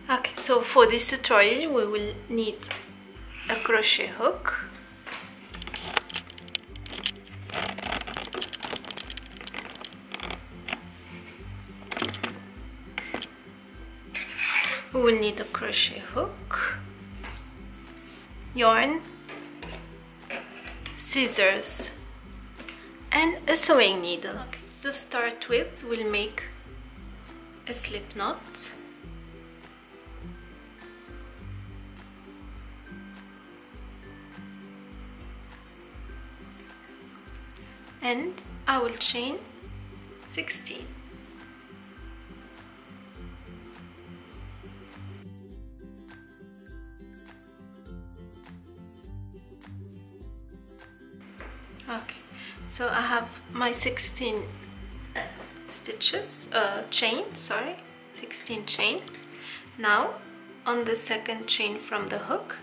Okay, so for this tutorial we will need a crochet hook, we will need a crochet hook, yarn, scissors and a sewing needle. Okay. To start with, we'll make a slip knot. And I will chain 16. Okay, so I have my 16 stitches, 16 chain. Now on the second chain from the hook,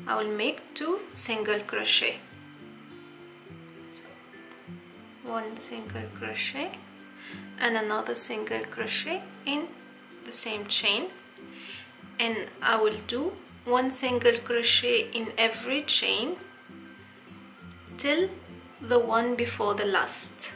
I will make 2 single crochet. One single crochet and another single crochet in the same chain, and I will do 1 single crochet in every chain till the one before the last.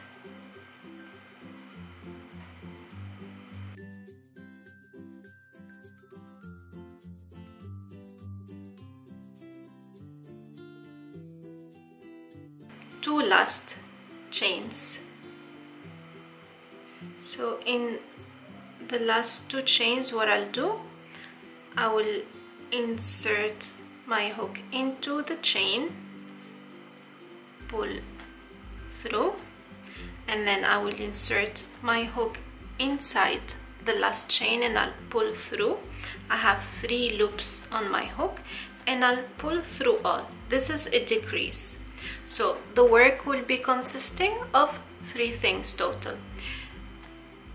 Two last chains. So in the last 2 chains, what I'll do, I will insert my hook into the chain, pull through, and then I will insert my hook inside the last chain and I'll pull through. I have 3 loops on my hook and I'll pull through all. This is a decrease. So the work will be consisting of 3 things total.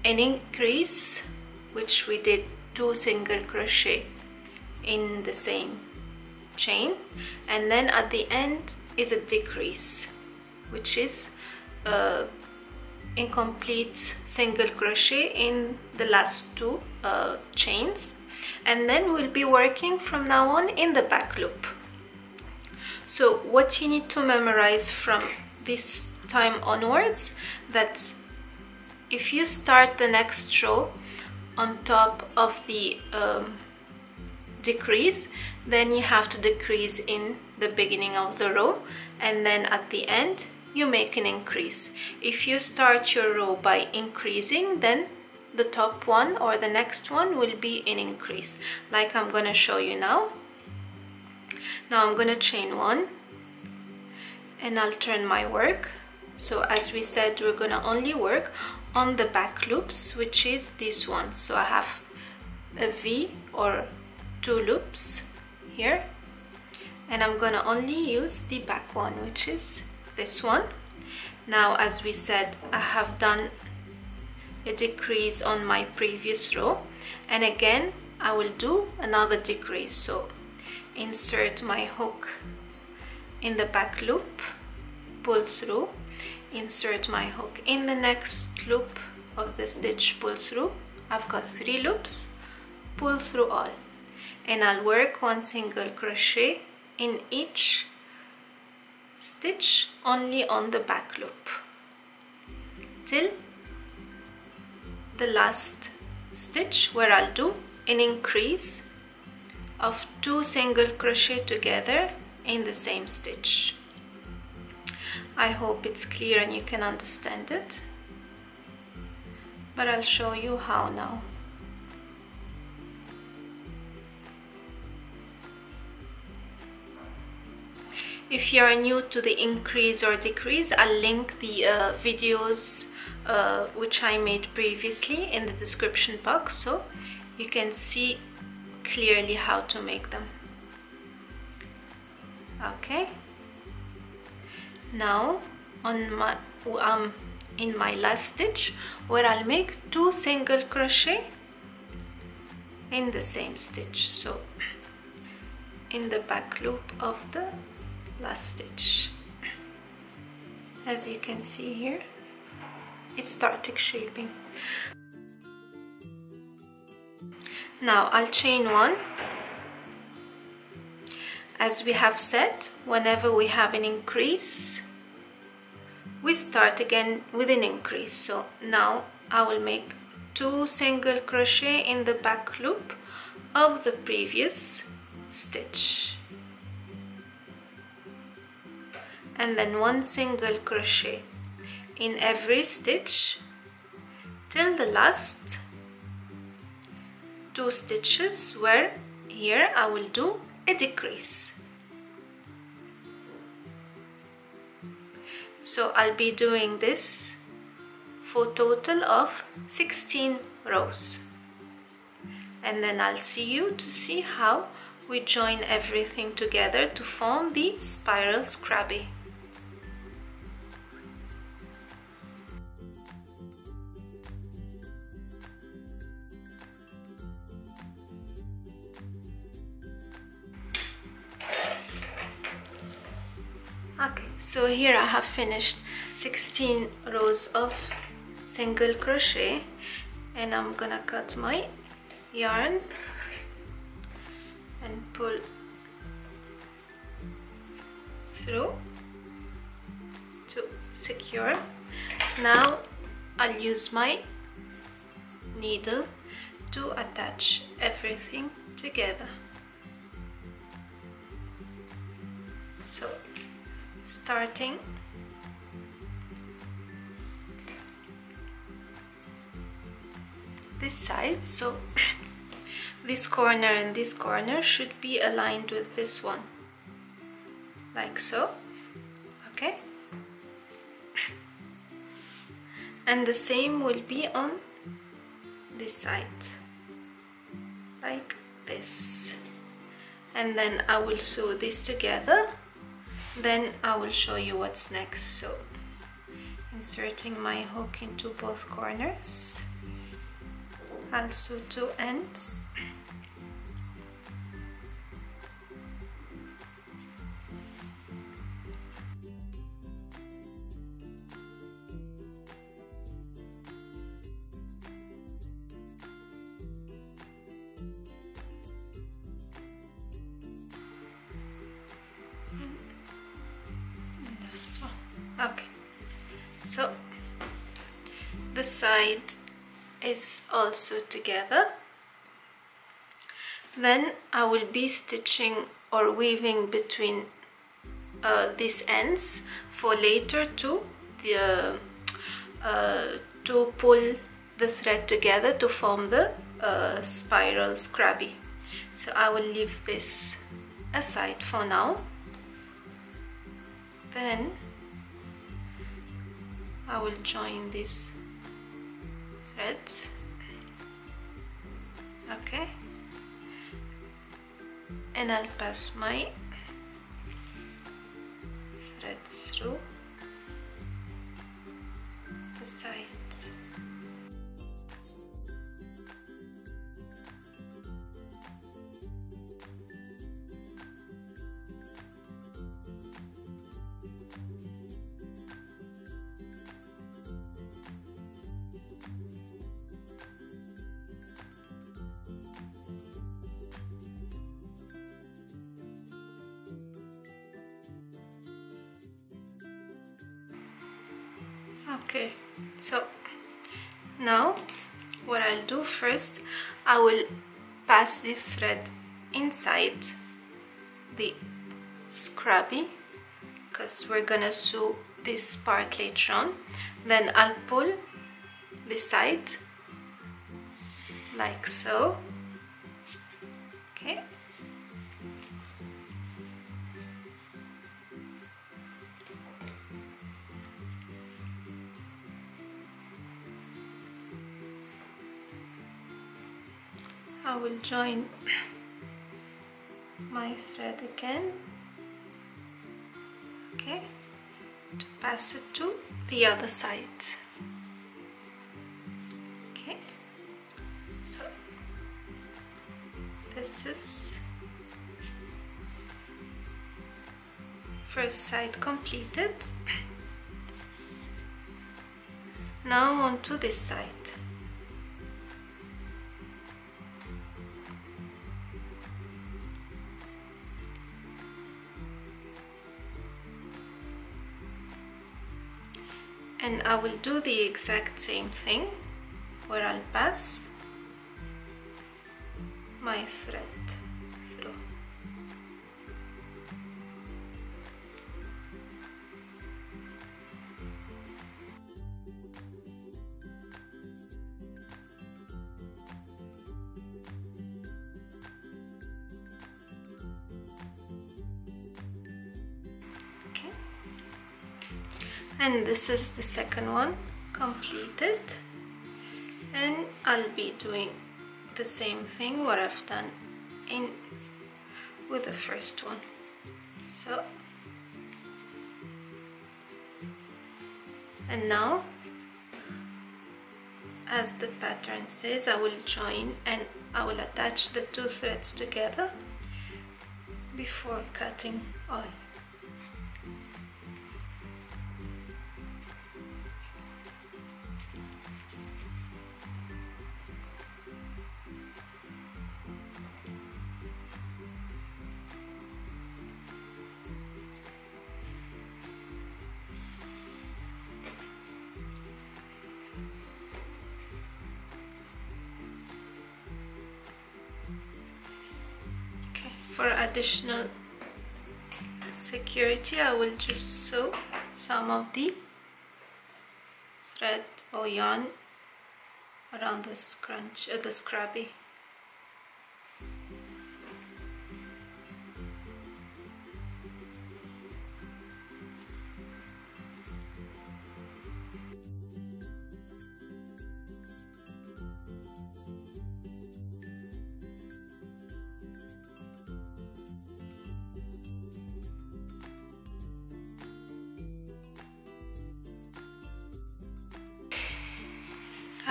An increase, which we did 2 single crochet in the same chain, and then at the end is a decrease, which is incomplete single crochet in the last 2 chains, and then we'll be working from now on in the back loop. So what you need to memorize from this time onwards, that if you start the next row on top of the decrease, then you have to decrease in the beginning of the row, and then at the end you make an increase. If you start your row by increasing, then the top one or the next one will be an increase, like I'm going to show you now. Now I'm going to chain 1 and I'll turn my work. So as we said, we're going to only work on the back loops, which is this one. So I have a V or 2 loops here, and I'm going to only use the back one, which is this one. Now as we said, I have done a decrease on my previous row, and again I will do another decrease. So insert my hook in the back loop, pull through, insert my hook in the next loop of the stitch, pull through. I've got 3 loops, pull through all, and I'll work 1 single crochet in each stitch only on the back loop till the last stitch, where I'll do an increase of 2 single crochet together in the same stitch. I hope it's clear and you can understand it, but I'll show you how now. If you are new to the increase or decrease, I'll link the videos which I made previously in the description box, so you can see clearly how to make them. Okay, now on my in my last stitch, where I'll make 2 single crochet in the same stitch, so in the back loop of the last stitch. As you can see here, it started shaping. Now I'll chain one. As we have said, whenever we have an increase, we start again with an increase. So now I will make 2 single crochet in the back loop of the previous stitch, and then 1 single crochet in every stitch till the last 2 stitches, where here I will do a decrease. So I'll be doing this for a total of 16 rows, and then I'll see you to see how we join everything together to form the spiral scrubbie. Okay, so here I have finished 16 rows of single crochet, and I'm gonna cut my yarn and pull through to secure. Now I'll use my needle to attach everything together. So starting this side, so this corner and this corner should be aligned with this one, like so. Okay, and the same will be on this side, like this, and then I will sew this together. Then I will show you what's next. So inserting my hook into both corners, I'll sew 2 ends. Okay, so the side is also together. Then I will be stitching or weaving between these ends for later to pull the thread together to form the spiral scrubbie. So I will leave this aside for now. Then I will join these threads. Okay, and I'll pass my thread through the sides. Okay, so now what I'll do first, I will pass this thread inside the scrubbie because we're gonna sew this part later on. Then I'll pull this side like so. Okay, I will join my thread again, okay, to pass it to the other side. Okay, so this is first side completed. Now on to this side. And I will do the exact same thing where I'll pass my thread through. Okay. And this is the second one completed, and I'll be doing the same thing what I've done with the first one. So, and now, as the pattern says, I will join and I will attach the two threads together before cutting all. For additional security, I will just sew some of the thread or yarn around the scrubbie.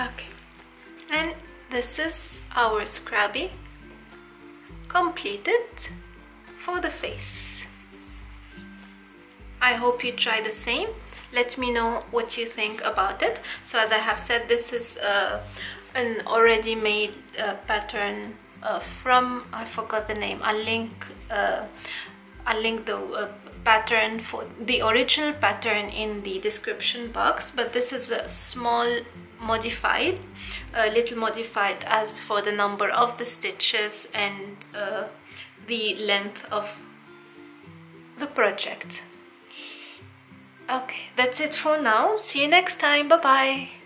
Okay, and this is our scrubbie completed for the face. I hope you try the same. Let me know what you think about it. So as I have said, this is an already made pattern from, I forgot the name. I'll link the pattern for the original pattern in the description box, but this is a small modified, a little modified as for the number of the stitches and the length of the project. Okay, that's it for now. See you next time. Bye bye.